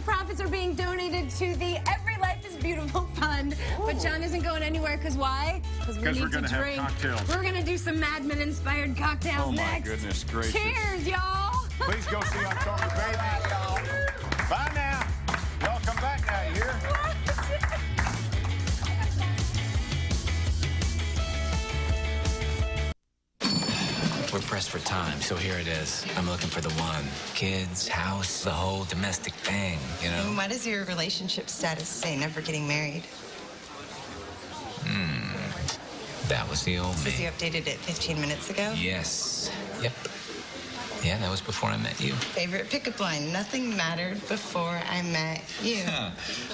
Profits are being donated to the Every Life is Beautiful Fund. But John isn't going anywhere, because why? Because we need to drink. Have cocktails. We're going to do some Mad Men-inspired cocktails next. Oh, my goodness gracious. Cheers, y'all. Please go see October Baby, y'all. Bye now. Y'all come back now, you hear? We're pressed for time, so here it is. I'm looking for the one. Kids, house, the whole domestic thing, you know? What does your relationship status say? Never getting married? That was the old me. Because you updated it 15 minutes ago? Yes. Yep. Yeah, that was before I met you. Favorite pickup line, nothing mattered before I met you.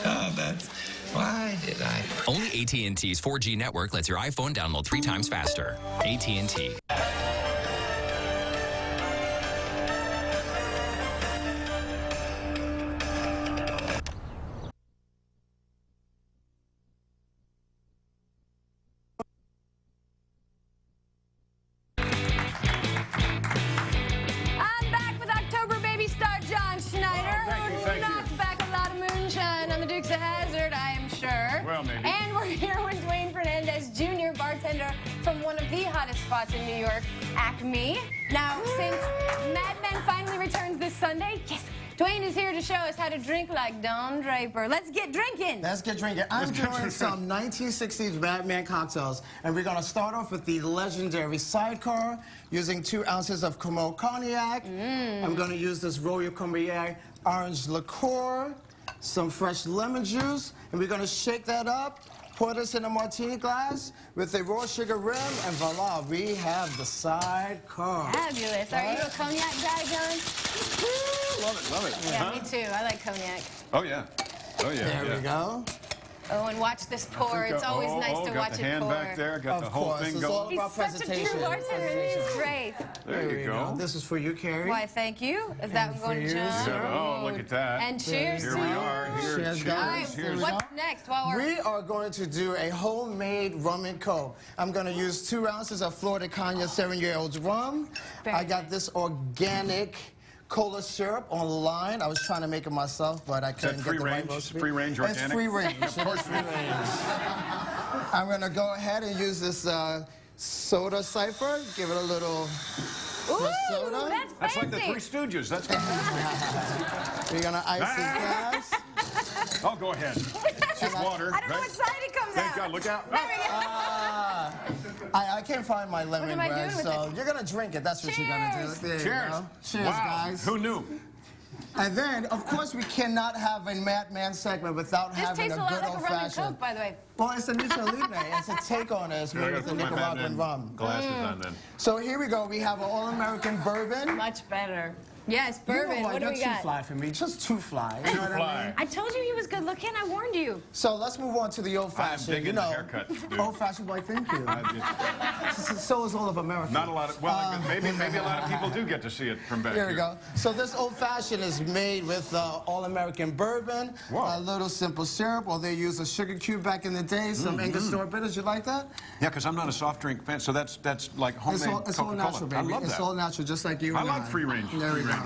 Oh, that's... Why did I? Only AT&T's 4G network lets your iPhone download 3 times faster. AT&T. I'm back with October Baby star John Schneider, who knocked back a lot of moonshine on the Dukes of Hazzard, I am sure. Well, maybe. And we're here with Dwayne Fernandez Jr., bartender from one of the hottest spots in New York, Acme. Now, since Mad Men finally returns this Sunday, yes, Dwayne is here to show us how to drink like Don Draper. Let's get drinking. Let's get drinking. I'm doing some 1960s Batman cocktails, and we're going to start off with the legendary Sidecar, using 2 ounces of Como Cognac. I'm going to use this Royal Cognac Orange Liqueur, some fresh lemon juice, and we're going to shake that up, pour this in a martini glass with a raw sugar rim, and voila, we have the sidecar. Fabulous. Are you a cognac guy, John? Love it, love it. Yeah, me too. I like cognac. Oh, yeah. Oh, yeah. There we go. Oh, and watch this pour. It's always nice to watch it pour. Got the hand back there, got the whole thing It's going. all about presentation. He's such a true bartender. He's great. There you go. This is for you, Carrie. Why, thank you. Is that one going to John? Oh, look at that. And cheers Here to we are. Cheers, guys. What's next? We are going to do a homemade rum and coke. I'm going to use 2 ounces of Florida Cognac 7-year-old rum. I got this organic cola syrup online. I was trying to make it myself, but I couldn't get the right recipe. Free range organic? It's free range. Of course, free range. I'm going to go ahead and use this soda cipher. Give it a little soda. That's like the Three Stooges. That's what We're going to ice this glass. Oh, go ahead. It's just water. I don't know what side it comes Thank out. God, look out. I can't find my lemon am I bread, doing with so you're going to drink it. That's what you're going to do. There you Cheers. go. Cheers, Wow. guys. Who knew? And then, of course, we cannot have a Madman segment without This having tastes a a lot good like a rum and old-fashioned. coke, by the way. Well, it's a Lucha Libre. It's a take on it. It's made with the Nicaraguan rum. Glasses on then. So here we go. We have an all-American bourbon. Much better. Yes, bourbon. You know what do we You're got? too fly for me. Just too fly. You know what I mean? I told you he was good looking. I warned you. So let's move on to the old-fashioned. I'm digging the haircut, dude. Old-fashioned boy, thank you. So is all of America. Not a lot of, well, maybe a lot of people do get to see it from back here. Here we go. So this old-fashioned is made with all-American bourbon, a little simple syrup, or they use a sugar cube back in the day, some Angostura bitters. You like that? Yeah, because I'm not a soft drink fan, so that's like homemade It's all Coca-Cola. natural, baby. I love that. It's all natural, just like you I and I. like free range. There we go.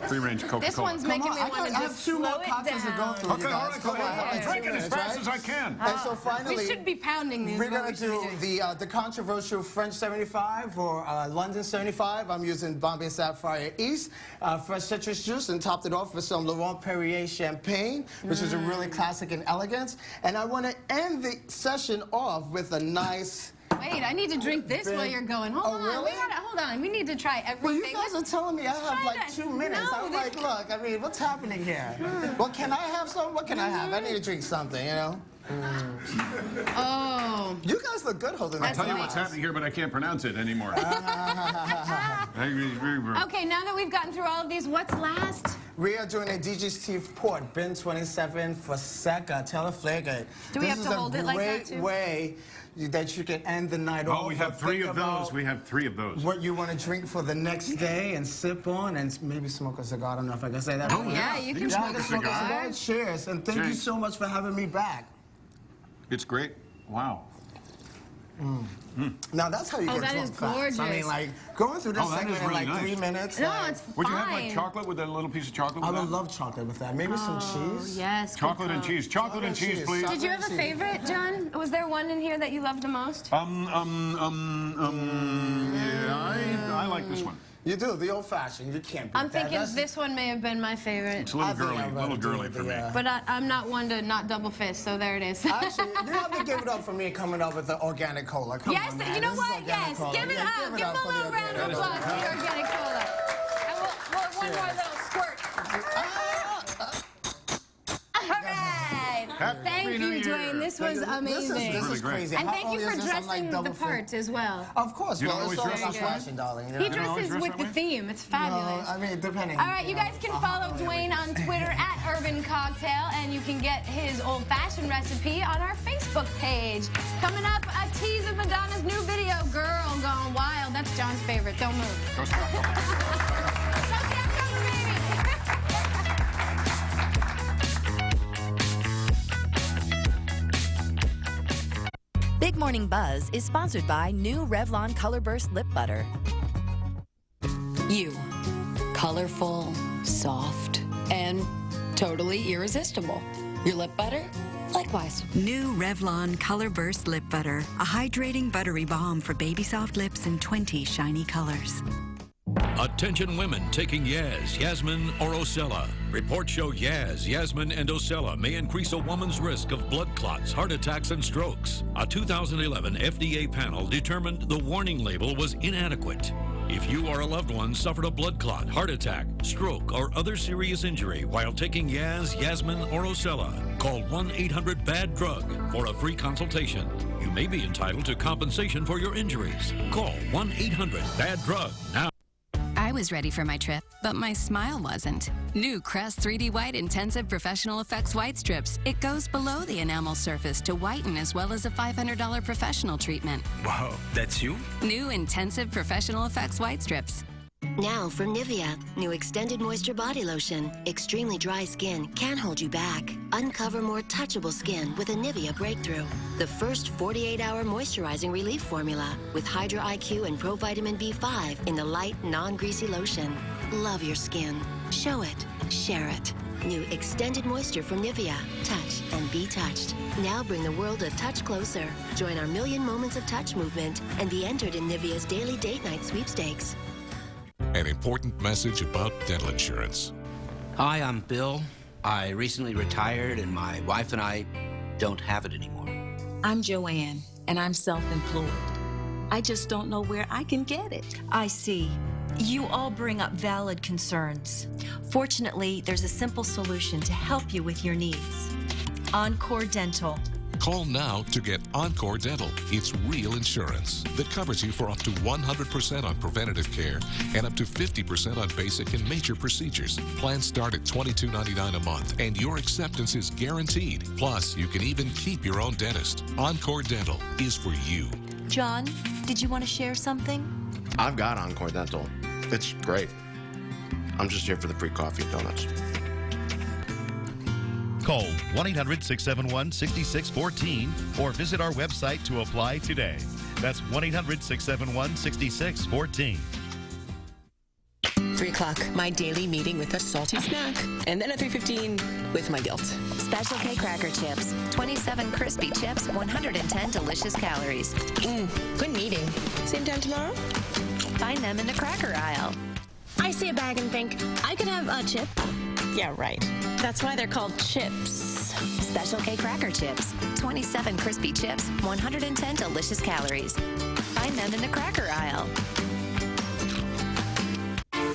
Free range Coca-Cola. This one's making me want to I have just 2 more slow it cocktails to go down. through. Okay, all right, go ahead. I'm drinking as fast as I can. And so finally, We should be pounding these. we're what going we to should do the controversial French 75 or London 75. I'm using Bombay Sapphire East, fresh citrus juice, and topped it off with some Laurent Perrier champagne, which is a really classic and elegant. And I want to end the session off with a nice... Wait, I need to drink this while you're going. Hold on. Really? Hold on. We need to try everything. Well, you guys are telling me I have like 2 minutes. No, I'm like, look, I mean, what's happening here? Well, can I have some? What can I have? I need to drink something, you know? Oh. You guys look good holding I'll tell you what's happening here, but I can't pronounce it anymore. Okay, now that we've gotten through all of these, what's last? We are doing a digestive port, bin 27 for Seca, Teleflege. Do we have to hold it like that, This is too? a great way that you can end the night off. Oh, we have 3 of those. We have 3 of those. What you want to drink for the next day and sip on and maybe smoke a cigar. I don't know if I can say that. Oh, yeah, you can smoke a cigar. Cheers, and thank you so much for having me back. It's great. Wow. Now that's how you get that drunk is fast. gorgeous. I mean, like going through this Oh, that segment is in really like nice. 3 minutes. No, like, it's Would you have fine. like chocolate with that little piece of chocolate? I With would that? love chocolate with that. Maybe some cheese. Yes. Chocolate and cheese. Chocolate and cheese, please. Did you have a favorite, John? Was there one in here that you loved the most? Yeah, I like this one. You do, the old-fashioned. You can't beat I'm that. thinking That's- this one may have been my favorite. It's a little girly for me. But I'm not one to not double fist, so there it is. Actually, you have to give it up for me coming up with the organic cola. Come Yes, on, man. you know This is what? organic Yes, cola. give it Yeah, up. Give him a for the little round of organic applause for the organic cola. And we'll one more little squirt. All right. Thank you, Dwayne. This was amazing. This is crazy. And How thank you old for is this? I'm like dressing the double fit. part as well. Of course. You Well, don't it's always all dress about that way? fashion, darling. You know? He You don't always dresses dress with that the way? theme. It's fabulous. No, I mean, depending. All right, you guys can follow Dwayne on Twitter at Urban Cocktail, and you can get his old-fashioned recipe on our Facebook page. Coming up, a tease of Madonna's new video, Girl Gone Wild. That's John's favorite. Don't move. Go Scott, go. Big Morning Buzz is sponsored by new Revlon Color Burst Lip Butter. You. Colorful, soft, and totally irresistible. Your lip butter? Likewise. New Revlon Color Burst Lip Butter, a hydrating buttery balm for baby soft lips in 20 shiny colors. Attention women taking Yaz, Yasmin, or Ocella. Reports show Yaz, Yasmin, and Ocella may increase a woman's risk of blood clots, heart attacks, and strokes. A 2011 FDA panel determined the warning label was inadequate. If you or a loved one suffered a blood clot, heart attack, stroke, or other serious injury while taking Yaz, Yasmin, or Ocella, call 1-800-BAD-DRUG for a free consultation. You may be entitled to compensation for your injuries. Call 1-800-BAD-DRUG now. I was ready for my trip, but my smile wasn't. New Crest 3D White Intensive Professional Effects White Strips. It goes below the enamel surface to whiten as well as a $500 professional treatment. Wow, that's you? New Intensive Professional Effects White Strips. Now from Nivea, new Extended Moisture Body Lotion. Extremely dry skin can't hold you back. Uncover more touchable skin with a Nivea Breakthrough. The first 48-hour moisturizing relief formula with Hydra IQ and Pro Vitamin B5 in the light, non-greasy lotion. Love your skin. Show it. Share it. New Extended Moisture from Nivea. Touch and be touched. Now bring the world a touch closer. Join our Million Moments of Touch movement and be entered in Nivea's daily date night sweepstakes. An important message about dental insurance. Hi, I'm Bill. I recently retired and my wife and I don't have it anymore. I'm Joanne, and I'm self-employed. I just don't know where I can get it. I see. You all bring up valid concerns. Fortunately, there's a simple solution to help you with your needs. Encore Dental. Call now to get Encore Dental. It's real insurance that covers you for up to 100% on preventative care and up to 50% on basic and major procedures. Plans start at $22.99 a month, and your acceptance is guaranteed. Plus, you can even keep your own dentist. Encore Dental is for you. John, did you want to share something? I've got Encore Dental. It's great. I'm just here for the free coffee and donuts. Call 1-800-671-6614 or visit our website to apply today. That's 1-800-671-6614. 3 o'clock, my daily meeting with a salty snack. And then at 3:15 with my guilt. Special K cracker chips. 27 crispy chips, 110 delicious calories. Good meeting. Same time tomorrow? Find them in the cracker aisle. I see a bag and think, I could have a chip. Yeah, right. That's why they're called chips. Special K cracker chips. 27 crispy chips, 110 delicious calories. Find them in the cracker aisle.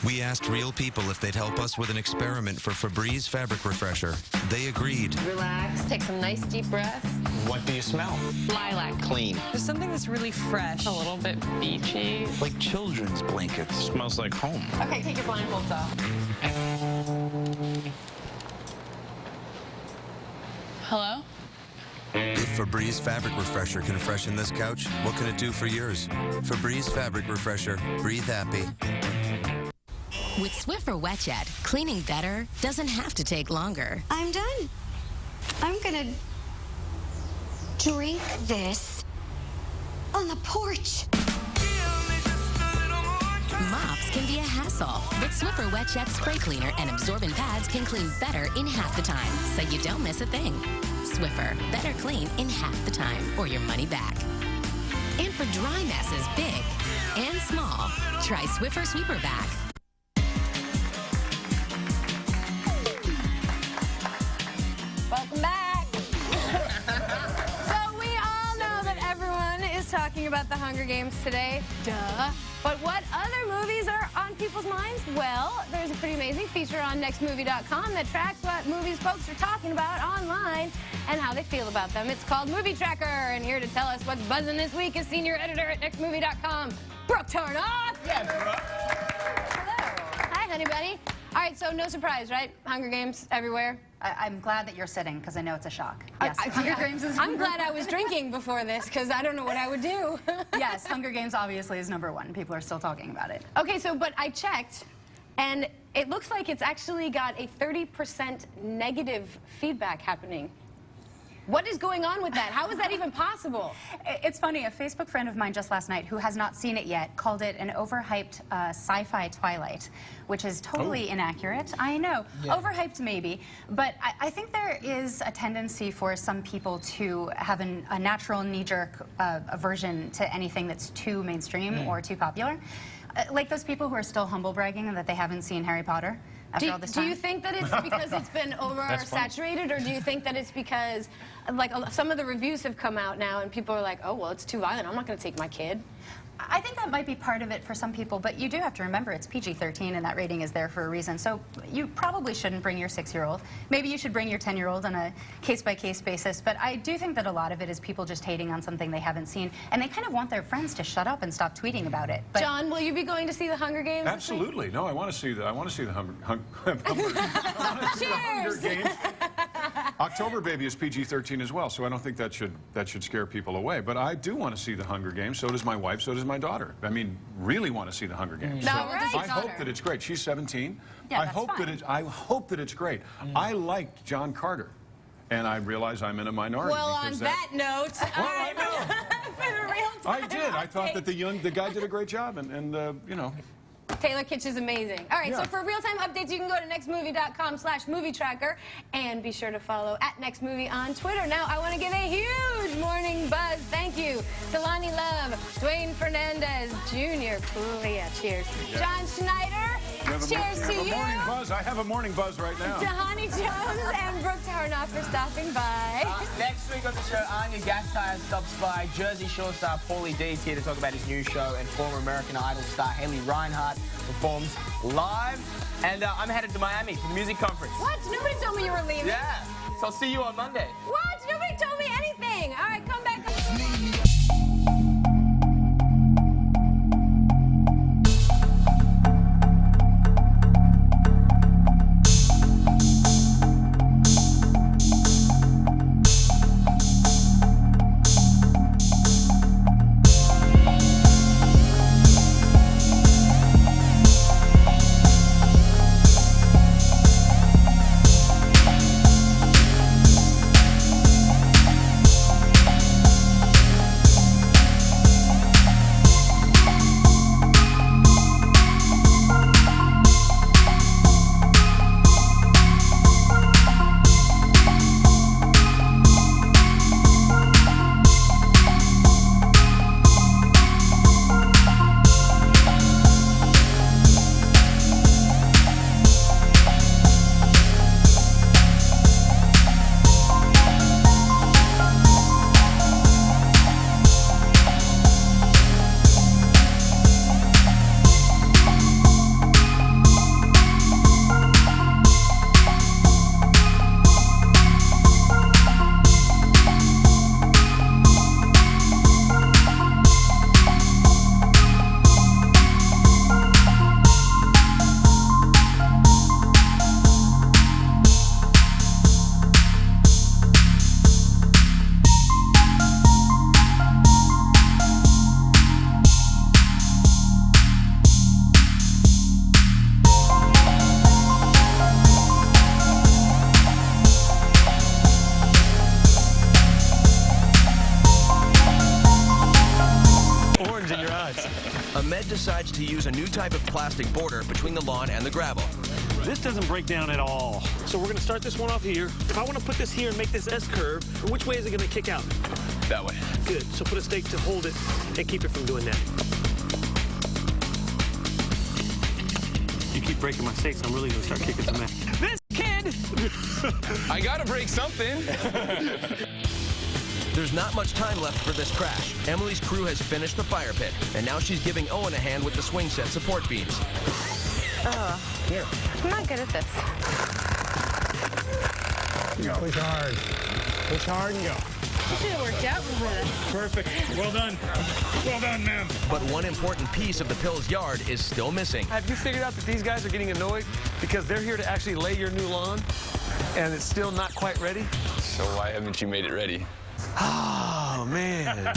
We asked real people if they'd help us with an experiment for Febreze Fabric Refresher. They agreed. Relax, take some nice deep breaths. What do you smell? Lilac. Clean. There's something that's really fresh. A little bit beachy. Like children's blankets. Smells like home. Okay, take your blindfolds off. Hello? If Febreze Fabric Refresher can freshen this couch, what can it do for yours? Febreze Fabric Refresher. Breathe happy. With Swiffer WetJet, cleaning better doesn't have to take longer. I'm done. I'm gonna drink this on the porch. Mops can be a hassle, but Swiffer WetJet spray cleaner and absorbent pads can clean better in half the time, so you don't miss a thing. Swiffer, better clean in half the time, or your money back. And for dry messes, big and small, try Swiffer Sweeper Back. Welcome back. So we all know that everyone is talking about the Hunger Games today. Duh. But what other movies are on people's minds? Well, there's a pretty amazing feature on nextmovie.com that tracks what movies folks are talking about online and how they feel about them. It's called Movie Tracker, and here to tell us what's buzzing this week is senior editor at nextmovie.com, Brooke Tarnoff. Yeah, Brooke. Hello. Hi, honey bunny. All right, so no surprise, right? Hunger Games everywhere. I'm glad that you're sitting, because I know it's a shock. Yes, Hunger Games is... I'm glad I was drinking before this, because I don't know what I would do. Yes, Hunger Games obviously is #1. People are still talking about it. Okay, so, but I checked, and it looks like it's actually got a 30% negative feedback happening. What is going on with that? How is that even possible? It's funny, a Facebook friend of mine just last night, who has not seen it yet, called it an overhyped sci-fi Twilight, which is totally inaccurate. I know, overhyped maybe, but I think there is a tendency for some people to have a natural knee-jerk aversion to anything that's too mainstream or too popular. Like those people who are still humble bragging that they haven't seen Harry Potter after all this time. Do you think that it's because it's been oversaturated, or do you think that it's because, like, some of the reviews have come out now and people are like, oh, well, it's too violent, I'm not going to take my kid? I think that might be part of it for some people, but you do have to remember it's PG-13 and that rating is there for a reason. So you probably shouldn't bring your 6-year-old. Maybe you should bring your 10-year-old on a case-by-case basis. But I do think that a lot of it is people just hating on something they haven't seen, and they kind of want their friends to shut up and stop tweeting about it. But John, will you be going to see the Hunger Games? Absolutely. No, I want to see the Hunger Games. October Baby is PG-13 as well, so I don't think that should scare people away. But I do want to see the Hunger Games. So does my wife. So does my daughter. I mean, really want to see the Hunger Games. No, so right. I hope that it's great. She's 17. Yeah, I hope that it's great. I liked John Carter, and I realize I'm in a minority. Well, on that note, well, I know. for the real time I did. I thought that the guy did a great job, and you know. Taylor Kitsch is amazing. All right, Yeah. so for real-time updates, you can go to nextmovie.com/movietracker and be sure to follow @nextmovie on Twitter. Now, I want to give a huge morning buzz. Thank you to Lonnie Love, Dwayne Fernandez, Jr. Puglia, cheers. Yeah. John Schneider, cheers to you. Morning buzz. I have a morning buzz right now. To Honey Jones and Brooke Tarnoff for stopping by. Next week on the show, Anya Gasteyer stops by. Jersey Shore star Paulie D is here to talk about his new show, and former American Idol star Haley Reinhart performs live. And I'm headed to Miami for the music conference. What? Nobody told me you were leaving. Yeah. So I'll see you on Monday. What? Nobody told me anything. All right, come back. Ahmed decides to use a new type of plastic border between the lawn and the gravel. This doesn't break down at all. So we're gonna start this one off here. If I wanna put this here and make this S-curve, which way is it gonna kick out? That way. Good, so put a stake to hold it and keep it from doing that. You keep breaking my stakes, I'm really gonna start kicking some ass. This kid! I gotta break something. There's not much time left for this crash. Emily's crew has finished the fire pit, and now she's giving Owen a hand with the swing set support beams. Here. I'm not good at this. Go. Push hard. Push hard and go. You should have worked out with us. Perfect. Well done. Well done, ma'am. But one important piece of the Pill's yard is still missing. Have you figured out that these guys are getting annoyed because they're here to actually lay your new lawn, and it's still not quite ready? So why haven't you made it ready? Oh, man.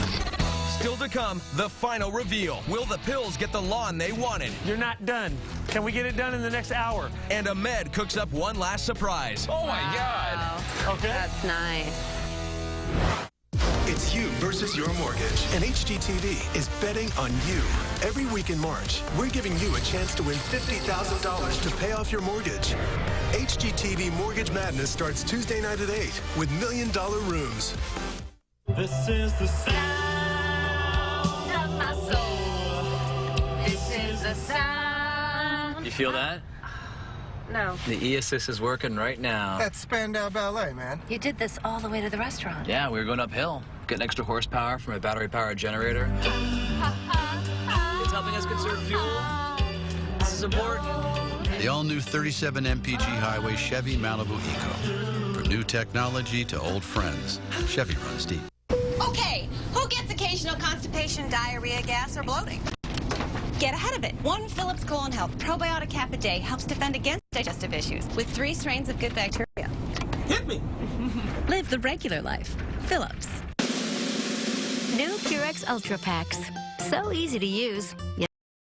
Still to come, the final reveal. Will the Pills get the lawn they wanted? You're not done. Can we get it done in the next hour? And Ahmed cooks up one last surprise. Oh, my God. Okay. That's nice. It's you versus your mortgage, and HGTV is betting on you. Every week in March, we're giving you a chance to win $50,000 to pay off your mortgage. HGTV Mortgage Madness starts Tuesday night at 8 with $1 million rooms. This is the sound of my soul. This is the sound. You feel that? No. The e-assist is working right now. That's Spandau Ballet, man. You did this all the way to the restaurant. Yeah, we were going uphill. Getting extra horsepower from a battery-powered generator. helping us conserve fuel. This is important. The all-new 37 MPG Highway Chevy Malibu Eco. From new technology to old friends, Chevy runs deep. Okay, who gets occasional constipation, diarrhea, gas, or bloating? Get ahead of it. One Phillips Colon Health Probiotic Cap a day helps defend against digestive issues with 3 strains of good bacteria. Hit me! Live the regular life. Phillips. New Purex Ultra Packs. So easy to use, yet